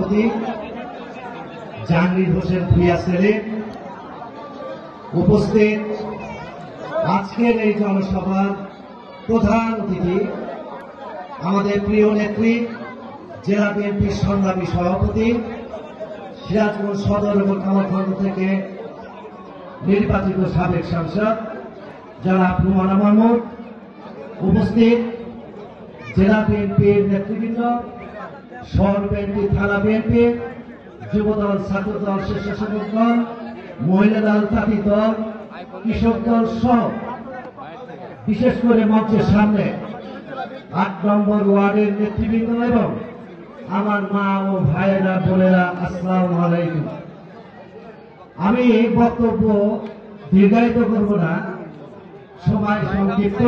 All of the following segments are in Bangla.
সভাপতি জাহাঙ্গীর হোসেন ভূঁইয়া সেলিম, উপস্থিত আজকের এই জনসভার প্রধান অতিথি আমাদের প্রিয় নেত্রী জেলা বিএনপির সংগ্রামী সভাপতি সিরাজগঞ্জ সদর এবং কামারখন্ড থেকে নির্বাচিত সাবেক সাংসদ জনাব রুমানা মাহমুদ, উপস্থিত জেলা বিএনপির নেতৃবৃন্দ, শহর বিএনপি, থানা বিএনপি, যুবদল, ছাত্রদল, স্বেচ্ছাসেবক দল, মহিলা দল, জাতি দল, কৃষক দল সহ বিশেষ করে মঞ্চের সামনে ৮ নম্বর ওয়ার্ডের নেতৃবৃন্দ এবং আমার মা ও ভাইয়েরা, বোনেরা, আসসালামু আলাইকুম। আমি বক্তব্য দীর্ঘায়িত করব না, সময় সংক্ষিপ্ত।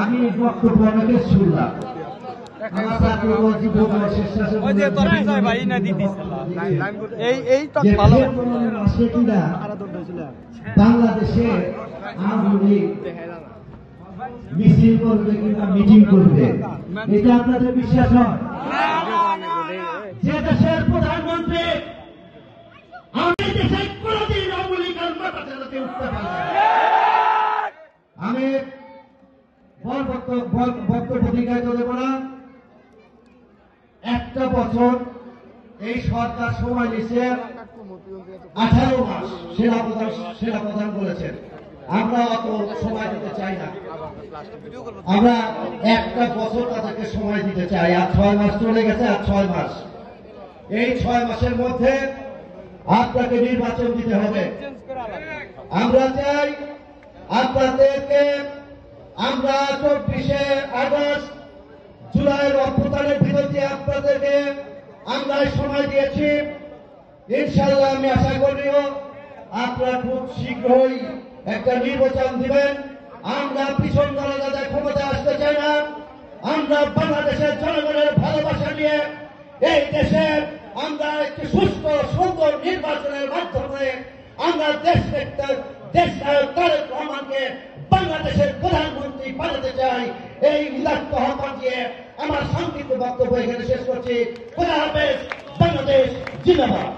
আমি বক্তব্য অনেকে শুনলাম, বাংলাদেশে আওয়ামী মিছিল করবে কিংবা মিটিং করবে, এটা আপনাদের বিশ্বাস হয়? যে দেশের প্রধানমন্ত্রী আমি বক্তব্য দীর্ঘায়িত দেব না। একটা বছর এই সরকার সময় নিচ্ছে, 18 মাস সেনাপ্রধান বলেছেন। আমরা অত সময় দিতে চাই না, আমরা একটা বছর তাদেরকে সময় দিতে চাই। আর 6 মাস চলে গেছে, আর 6 মাস। এই 6 মাসের মধ্যে আপনাকে নির্বাচন দিতে হবে। আমরা চাই আপনাদেরকে, আমরা 24শে আগস্ট জুলাইয়ের অভ্যুত্থানের বিরুদ্ধে আপনাদেরকে আমরা সময় দিয়েছি। ইনশাআল্লাহ আমি আশা করিও আপনারা খুব শীঘ্রই একটা নির্বাচন দিবেন। আমরা পিছন দলে ক্ষমতা আসতে চাই না। আমরা বাংলাদেশের জনগণের ভালোবাসা নিয়ে এই দেশে আমরা একটি সুস্থ সুন্দর নির্বাচনের মাধ্যমে আমরা দেশ তারেক রহমানকে বাংলাদেশের প্রধানমন্ত্রী বানাতে চাই। এই উদাত্ত আহ্বান দিয়ে আমার সংক্ষিপ্ত বক্তব্য এখানে শেষ করছি। খোদা হাফেজ। বাংলাদেশ জিন্দাবাদ।